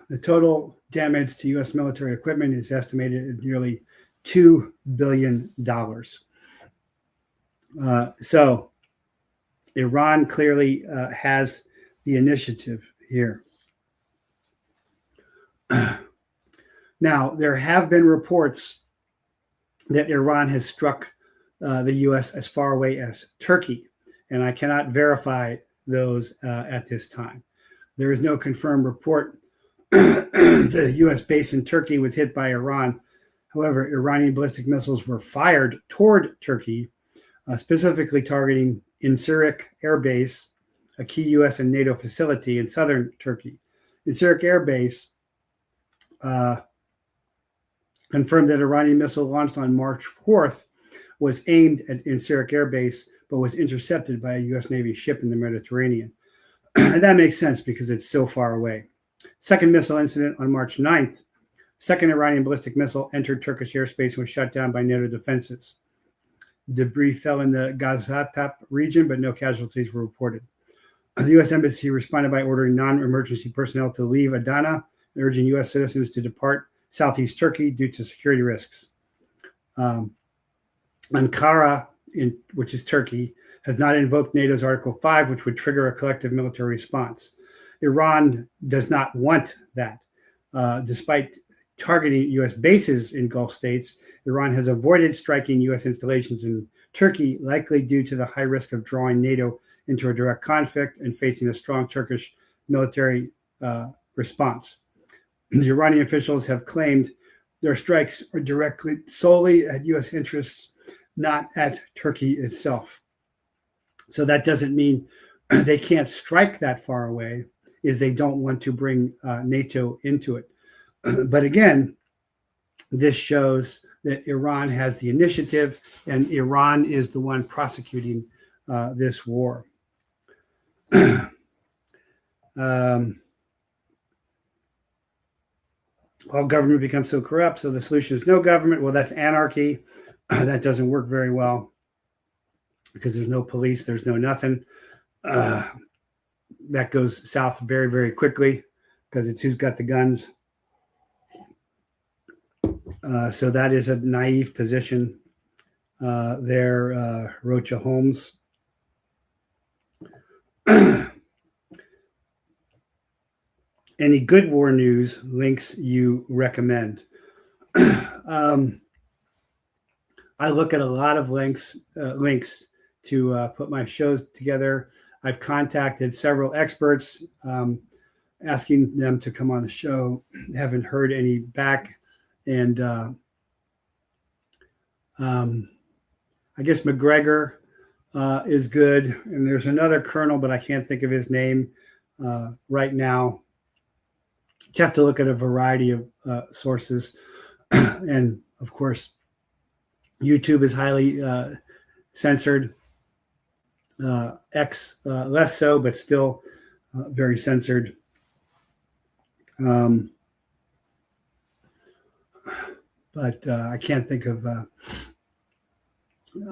The total damage to U.S. military equipment is estimated at nearly $2 billion. So Iran clearly has the initiative here. Now, there have been reports that Iran has struck the U.S. as far away as Turkey, and I cannot verify those at this time. There is no confirmed report that a U.S. base in Turkey was hit by Iran. However, Iranian ballistic missiles were fired toward Turkey, specifically targeting Incirlik Air Base, a key U.S. and NATO facility in southern Turkey. Incirlik Air Base confirmed that Iranian missile launched on March 4th was aimed at Incirlik Air Base, but was intercepted by a U.S. Navy ship in the Mediterranean. And that makes sense because it's so far away. Second missile incident on March 9th. Second Iranian ballistic missile entered Turkish airspace and was shot down by NATO defenses. Debris fell in the Gaziantep region, but no casualties were reported. The U.S. Embassy responded by ordering non-emergency personnel to leave Adana and urging U.S. citizens to depart southeast Turkey due to security risks. Ankara, which is Turkey, has not invoked NATO's Article 5, which would trigger a collective military response. Iran does not want that. Despite targeting U.S. bases in Gulf states, Iran has avoided striking U.S. installations in Turkey, likely due to the high risk of drawing NATO into a direct conflict and facing a strong Turkish military response. The Iranian officials have claimed their strikes are directly solely at U.S. interests, not at Turkey itself. So that doesn't mean they can't strike that far away, is they don't want to bring NATO into it. But again, this shows that Iran has the initiative and Iran is the one prosecuting this war. All government becomes so corrupt, so the solution is no government. Well, that's anarchy. That doesn't work very well because there's no police, there's no nothing. That goes south very, very quickly because it's who's got the guns. So that is a naive position there, Rocha Holmes. Any good war news links you recommend? I look at a lot of links to put my shows together. I've contacted several experts asking them to come on the show. Haven't heard any back. And I guess McGregor is good. And there's another colonel, but I can't think of his name right now. You have to look at a variety of sources. And of course, YouTube is highly censored. X less so, but still very censored. But I can't think of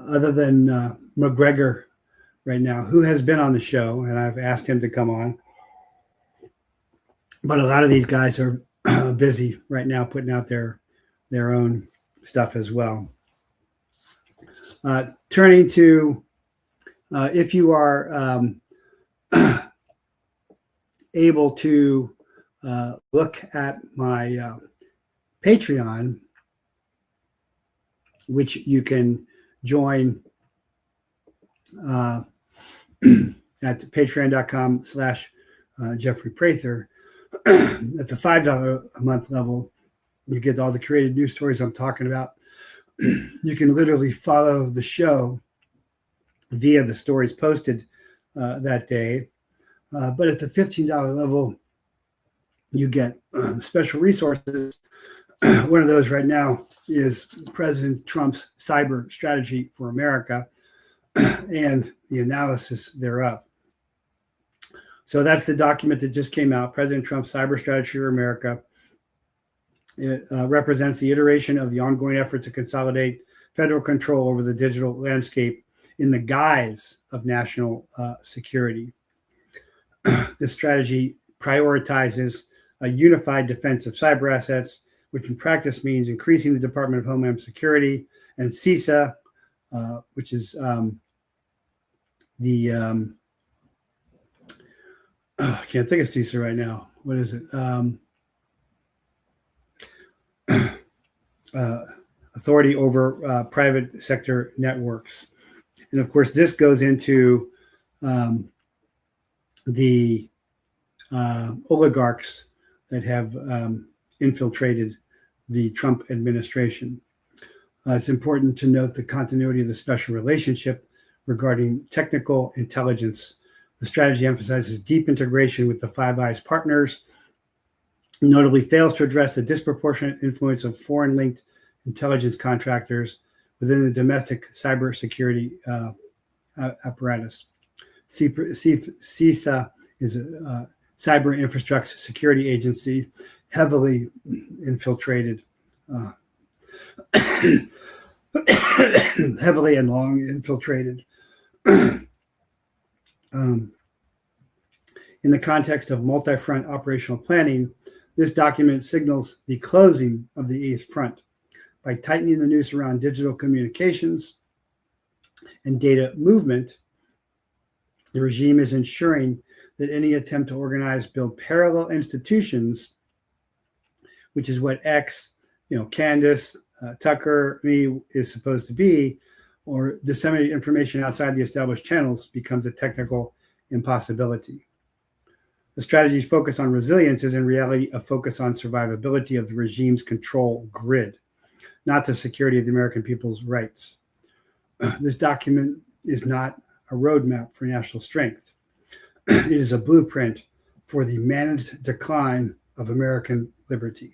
other than McGregor right now, who has been on the show, and I've asked him to come on. But a lot of these guys are busy right now putting out their own stuff as well. Turning to if you are able to look at my Patreon, which you can join at patreon.com/Jeffrey Prather. At the $5 a month level, you get all the created news stories I'm talking about. You can literally follow the show via the stories posted that day. But at the $15 level, you get special resources. One of those right now is President Trump's cyber strategy for America and the analysis thereof. So that's the document that just came out, President Trump's cyber strategy for America. It represents the iteration of the ongoing effort to consolidate federal control over the digital landscape in the guise of national security. This strategy prioritizes a unified defense of cyber assets, which in practice means increasing the Department of Homeland Security and CISA, which is I can't think of CISA right now. What is it? Authority over private sector networks. And of course, this goes into the oligarchs that have infiltrated the Trump administration. It's important to note the continuity of the special relationship regarding technical intelligence. The strategy emphasizes deep integration with the Five Eyes partners, notably fails to address the disproportionate influence of foreign-linked intelligence contractors within the domestic cybersecurity apparatus. CISA is a cyber infrastructure security agency, heavily infiltrated, heavily and long infiltrated. In the context of multi-front operational planning, this document signals the closing of the eighth front by tightening the noose around digital communications and data movement. The regime is ensuring that any attempt to organize, build parallel institutions, which is what X, Candace, Tucker, me is supposed to be, or disseminate information outside the established channels becomes a technical impossibility. The strategy's focus on resilience is in reality a focus on survivability of the regime's control grid, not the security of the American people's rights. This document is not a roadmap for national strength. It is a blueprint for the managed decline of American liberty.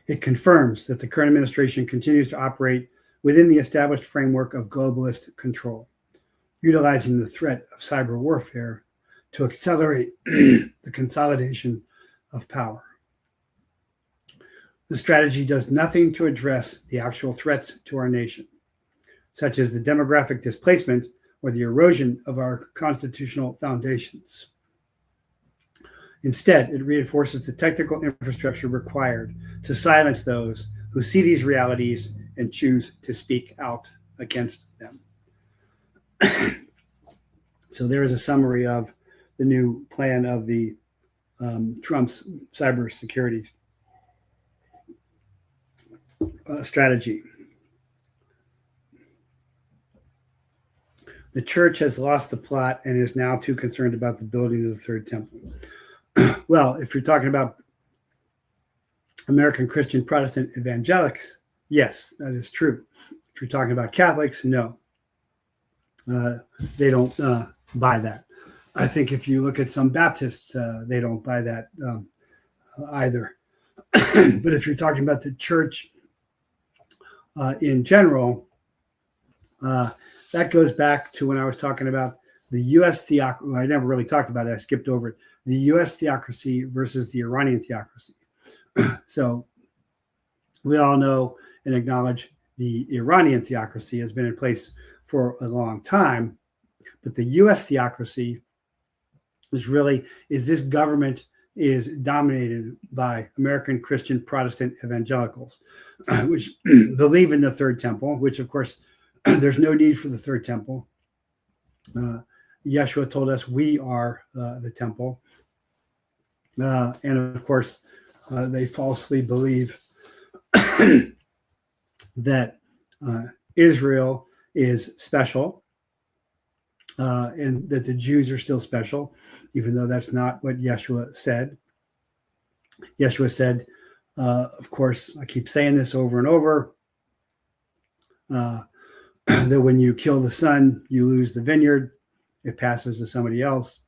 It confirms that the current administration continues to operate within the established framework of globalist control, utilizing the threat of cyber warfare to accelerate the consolidation of power. The strategy does nothing to address the actual threats to our nation, such as the demographic displacement or the erosion of our constitutional foundations. Instead, it reinforces the technical infrastructure required to silence those who see these realities and choose to speak out against them. So there is a summary of the new plan of the Trump's cybersecurity strategy. The church has lost the plot and is now too concerned about the building of the third temple. Well, if you're talking about American Christian Protestant evangelics, yes, that is true. If you're talking about Catholics, no. They don't buy that. I think if you look at some Baptists, they don't buy that either. But if you're talking about the church in general, that goes back to when I was talking about the U.S. theocracy. I never really talked about it. I skipped over it. The U.S. theocracy versus the Iranian theocracy. So we all know and acknowledge the Iranian theocracy has been in place for a long time, but the U.S. theocracy is this government is dominated by American Christian Protestant evangelicals, which believe in the third temple, which of course There's no need for the third temple. Yeshua told us we are the temple. And of course, they falsely believe that Israel is special and that the Jews are still special, even though that's not what Yeshua said. Yeshua said, of course, I keep saying this over and over, that when you kill the son, you lose the vineyard. It passes to somebody else.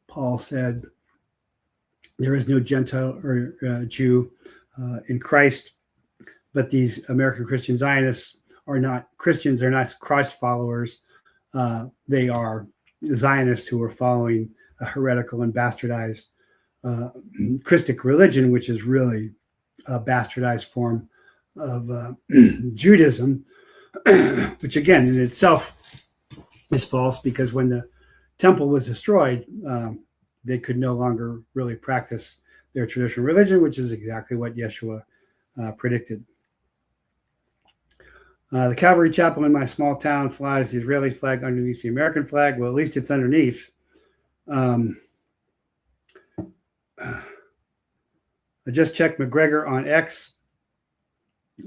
Paul said, there is no Gentile or Jew in Christ, but these American Christian Zionists are not Christians. They're not Christ followers. They are Zionists who are following a heretical and bastardized Christic religion, which is really a bastardized form of Judaism, which again in itself is false, because when the temple was destroyed, they could no longer really practice their traditional religion, which is exactly what Yeshua predicted. The Calvary Chapel in my small town flies the Israeli flag underneath the American flag. Well, at least it's underneath. I just checked McGregor on X.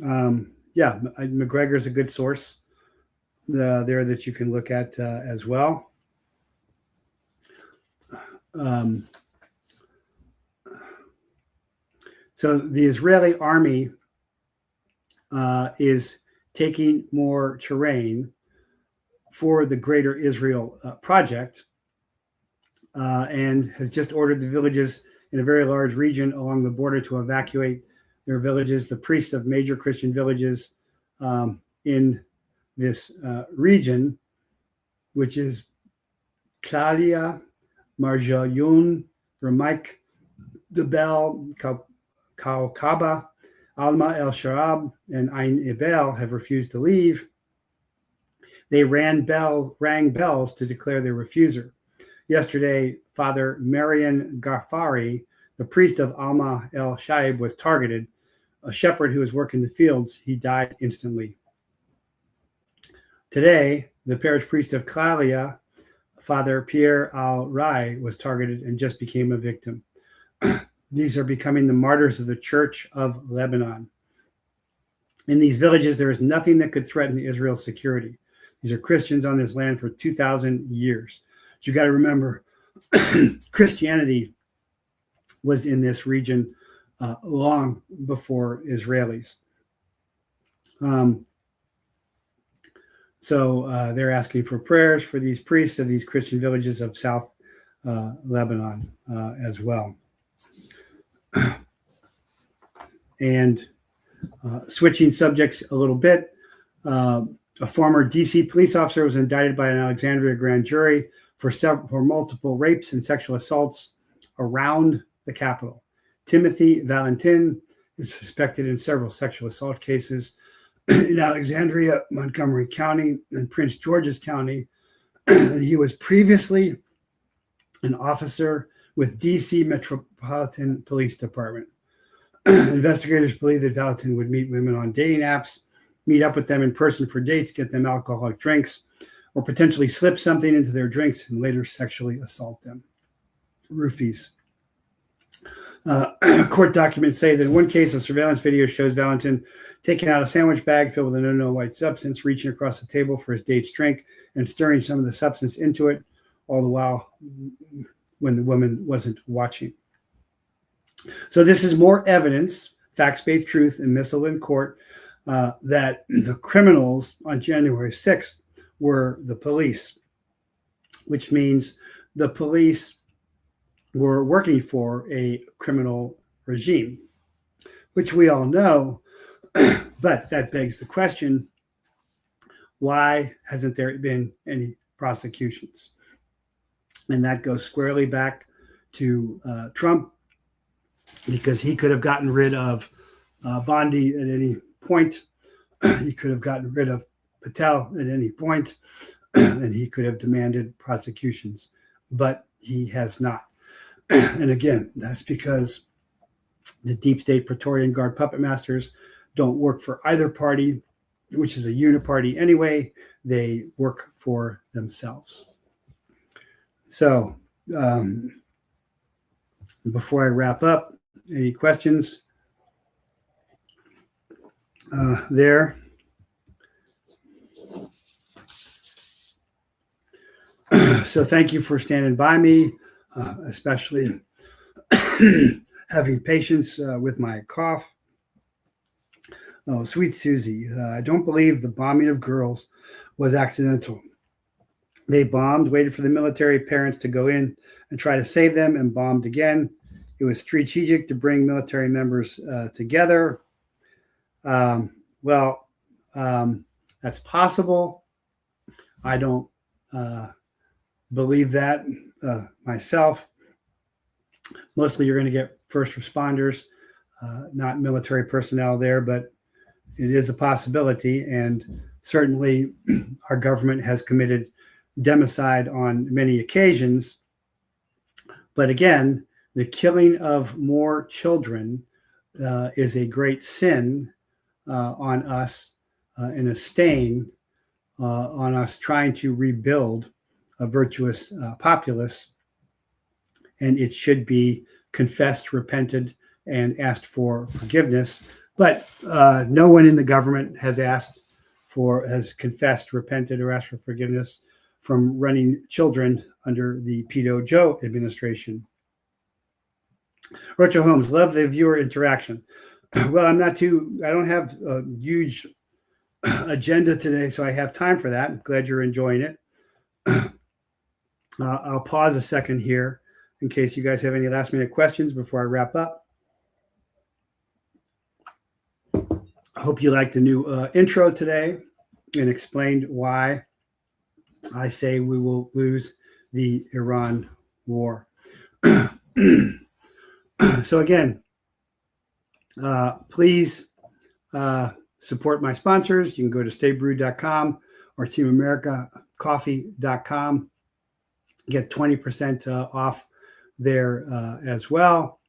Yeah, McGregor is a good source there that you can look at as well. So the Israeli army is taking more terrain for the Greater Israel project and has just ordered the villages in a very large region along the border to evacuate their villages. The priests of major Christian villages in this region, which is Klalia, Marjayun, Ramak, Debel, Kaukaba, Alma El Sharab, and Ain Ebel, have refused to leave. They rang bells to declare their refusal. Yesterday, Father Marian Ghaffari, the priest of Alma El Shaib, was targeted. A shepherd who was working the fields, he died instantly. Today, the parish priest of Klalia, Father Pierre Al-Rai, was targeted and just became a victim. These are becoming the martyrs of the Church of Lebanon. In these villages, there is nothing that could threaten Israel's security. These are Christians on this land for 2,000 years. But you got to remember, Christianity was in this region long before Israelis. So they're asking for prayers for these priests of these Christian villages of South Lebanon as well. And switching subjects a little bit, a former DC police officer was indicted by an Alexandria grand jury for multiple rapes and sexual assaults around the Capitol. Timothy Valentin is suspected in several sexual assault cases in Alexandria, Montgomery County, and Prince George's County. He was previously an officer with DC Metropolitan Police Department. Investigators believe that Valentin would meet women on dating apps, meet up with them in person for dates, get them alcoholic drinks, or potentially slip something into their drinks and later sexually assault them. Roofies. Court documents say that in one case, a surveillance video shows Valentin taking out a sandwich bag filled with an unknown white substance, reaching across the table for his date's drink, and stirring some of the substance into it, all the while when the woman wasn't watching. So this is more evidence, facts-based truth, admissible in court, that the criminals on January 6th were the police, which means the police were working for a criminal regime, which we all know, but that begs the question, why hasn't there been any prosecutions? And that goes squarely back to Trump, because he could have gotten rid of Bondi at any point. He could have gotten rid of Patel at any point, and he could have demanded prosecutions, but he has not. And again, that's because the deep state Praetorian Guard puppet masters don't work for either party. which is a uniparty anyway. They work for themselves. So before I wrap up, any questions there? So thank you for standing by me, especially having patience with my cough. Oh, sweet Susie, I don't believe the bombing of girls was accidental. They bombed, waited for the military parents to go in and try to save them, and bombed again. It was strategic to bring military members together. That's possible. I don't believe that myself. Mostly you're going to get first responders, not military personnel there, but it is a possibility. And certainly our government has committed democide on many occasions. But again, the killing of more children is a great sin on us and a stain on us trying to rebuild a virtuous populace. And it should be confessed, repented, and asked for forgiveness. But no one in the government has confessed, repented, or asked for forgiveness from running children under the Pedo Joe administration. Rocha Holmes, love the viewer interaction. Well, I don't have a huge agenda today, so I have time for that. I'm glad you're enjoying it. I'll pause a second here in case you guys have any last minute questions before I wrap up. I hope you liked the new intro today and explained why I say we will lose the Iran war. So again, please support my sponsors. You can go to staybrew.com or teamamericacoffee.com. Get 20% off there as well.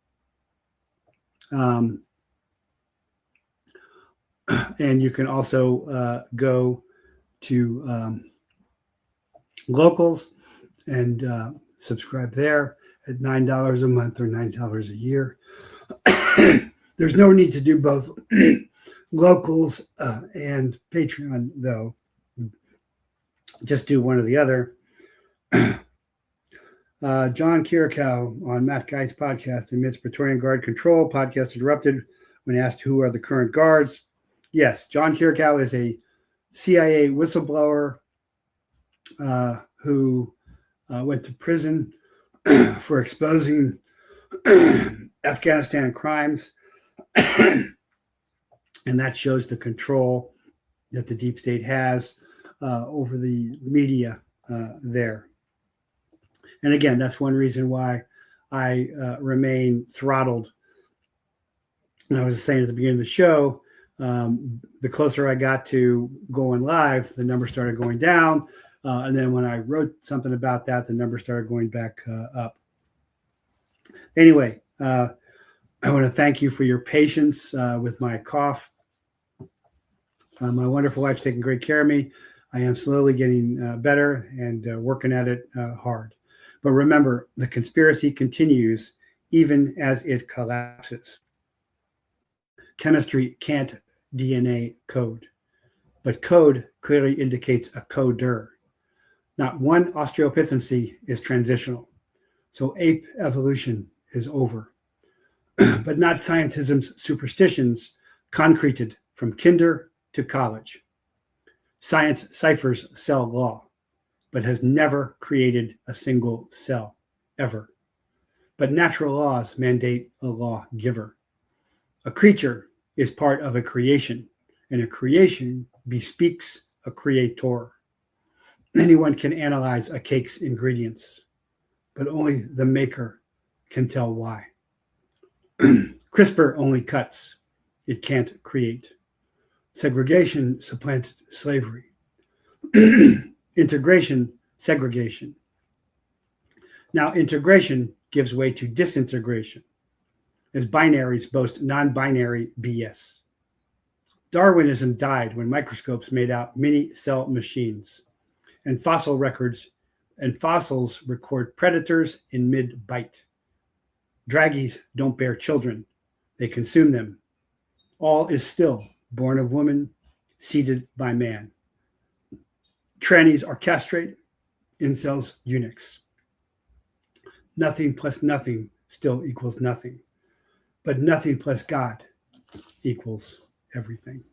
And you can also go to Locals and subscribe there at $9 a month or $9 a year. There's no need to do both Locals and Patreon, though. Just do one or the other. John Kirikow on Matt Guy's podcast admits Praetorian Guard control. Podcast interrupted when asked who are the current guards. Yes, John Kirikow is a CIA whistleblower who went to prison for exposing Afghanistan crimes. And that shows the control that the deep state has over the media there. And again, that's one reason why I remain throttled. And I was saying at the beginning of the show, the closer I got to going live, the number started going down. And then when I wrote something about that, the number started going back up. Anyway, I want to thank you for your patience with my cough. My wonderful wife's taking great care of me. I am slowly getting better and working at it hard. But remember, the conspiracy continues even as it collapses. Chemistry can't DNA code, but code clearly indicates a coder. Not one Australopithecine is transitional, so ape evolution is over. But not scientism's superstitions concreted from kinder to college. Science ciphers cell law, but has never created a single cell, ever. But natural laws mandate a lawgiver. A creature is part of a creation, and a creation bespeaks a creator. Anyone can analyze a cake's ingredients, but only the maker can tell why. CRISPR only cuts. It can't create. Segregation supplanted slavery. Integration, segregation. Now, integration gives way to disintegration, as binaries boast non-binary BS. Darwinism died when microscopes made out mini-cell machines, and fossils record predators in mid-bite. Draggies don't bear children. They consume them. All is still born of woman, seeded by man. Trannies are castrate, incels eunuchs. Nothing plus nothing still equals nothing. But nothing plus God equals everything.